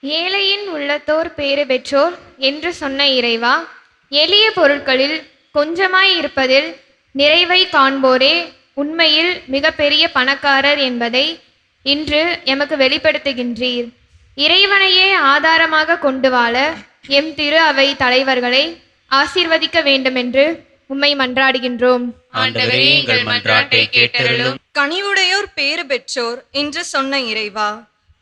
ஏழையின் உள்ளத்தோர் பேறு பெற்றோர் என்று சொன்ன இறைவா, எளிய பொருட்களில் கொஞ்சமாய் இருப்பதில் நிறைவை காண்போரே உண்மையில் மிகப்பெரிய பணக்காரர் என்பதை இன்று எமக்கு வெளிப்படுத்துகின்றீர். இறைவனையே ஆதாரமாக கொண்டு வாழ எம் திரு அவை தலைவர்களை ஆசீர்வதிக்க வேண்டுமென்று உம்மை மன்றாடுகின்றோம். ஆண்டவரே, எங்கள் மன்றாட்டை கேட்டருளும். கனிவுடையோர் பேறு பெற்றோர் என்று சொன்ன இறைவா,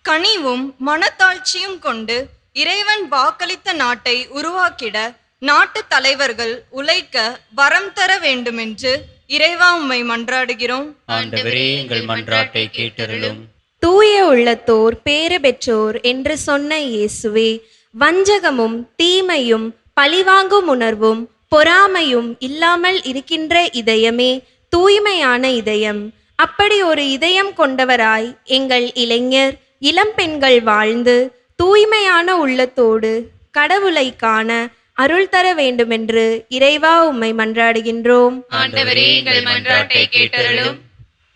கனிவும் மனத்தாழ்ச்சியும் கொண்டு இறைவன் வாக்களித்த நாட்டை உருவாக்கிட நாட்டு தலைவர்கள் உழைக்க வரம் தர வேண்டுமென்று இறைவா உம்மை மன்றாடுகிறோம். ஆண்டவரே, எங்கள் மன்றாட்டை கேட்டருளும். தூய உள்ளத்தோர் பேறு பெற்றோர் என்று சொன்ன இயேசுவே, வஞ்சகமும் தீமையும் பழிவாங்கும் உணர்வும் பொறாமையும் இல்லாமல் இருக்கின்ற இதயமே தூய்மையான இதயம். அப்படி ஒரு இதயம் கொண்டவராய் எங்கள் இளைஞர் இளம்பெண்கள் வாழ்ந்து தூய்மையான உள்ளத்தோடு கடவுளை காண அருள் தர வேண்டுமென்று இறைவா உம்மை மன்றாடுகின்றோம். ஆண்டவரே, எங்கள் மன்றாட்டை கேட்டருளும்.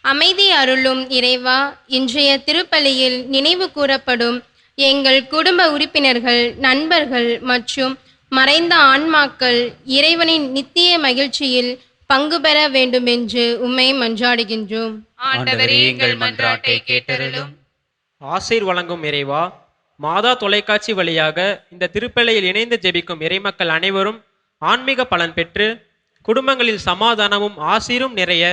அமைதி அருளும் இறைவா, இன்றைய திருப்பலியில் நினைவு கூறப்படும் எங்கள் குடும்ப உறுப்பினர்கள், நண்பர்கள் மற்றும் மறைந்த ஆன்மாக்கள் இறைவனின் நித்திய மகிழ்ச்சியில் பங்கு பெற வேண்டுமென்று உம்மை மன்றாடுகின்றோம். ஆண்டவரே, எங்கள் மன்றாட்டை கேட்டருளும். ஆசீர் வழங்கும் இறைவா, மாதா தொலைக்காட்சி வழியாக இந்த திருப்பலியில் இணைந்து ஜெபிக்கும் இறைமக்கள் அனைவரும் ஆன்மீக பலன் பெற்று குடும்பங்களில் சமாதானமும் ஆசீரும் நிறைய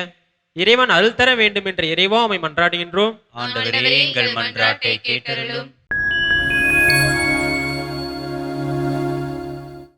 இறைவன் அருள் தர வேண்டும் என்ற இறைவா உம்மை மன்றாடுகின்றோம். ஆண்டவரே, எங்கள் மன்றாட்டை கேட்டருளும்.